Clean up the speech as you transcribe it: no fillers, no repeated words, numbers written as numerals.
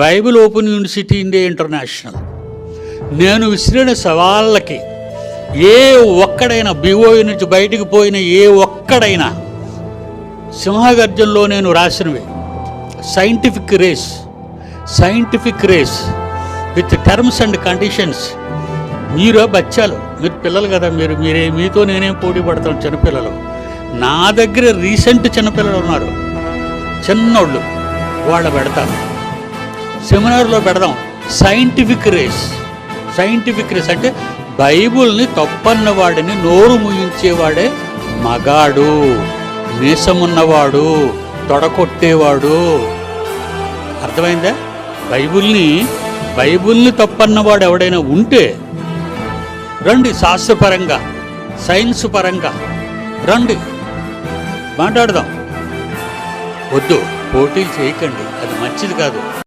Bible open university India international నేను విసిరిన సవాళ్ళకి ఏ ఒక్కడైనా బిఓఈ నుంచి బయటికి పోయిన ఏ ఒక్కడైనా సింహగర్జనలో నేను రాసినవి scientific race with terms and conditions. మీరు బచ్చాలు, మీరు పిల్లలు కదా, మీతో నేనేం పోటీ పడతాను. చిన్నపిల్లలు నా దగ్గర రీసెంట్ చిన్నపిల్లలు ఉన్నారు, చిన్నోళ్ళు, వాళ్ళ పెడతాను. సెమినార్లో పెడదాం సైంటిఫిక్ రేస్ అంటే బైబుల్ని తప్పన్న వాడిని నోరు ముయించేవాడే మగాడు, మీసమున్నవాడు, తొడకొట్టేవాడు. అర్థమైందా? బైబుల్ని తప్పన్నవాడు ఎవడైనా ఉంటే రండి, శాస్త్రపరంగా సైన్స్ పరంగా రండి, మాట్లాడదాం. వద్దు, పోటీలు చేయకండి, అది మంచిది కాదు.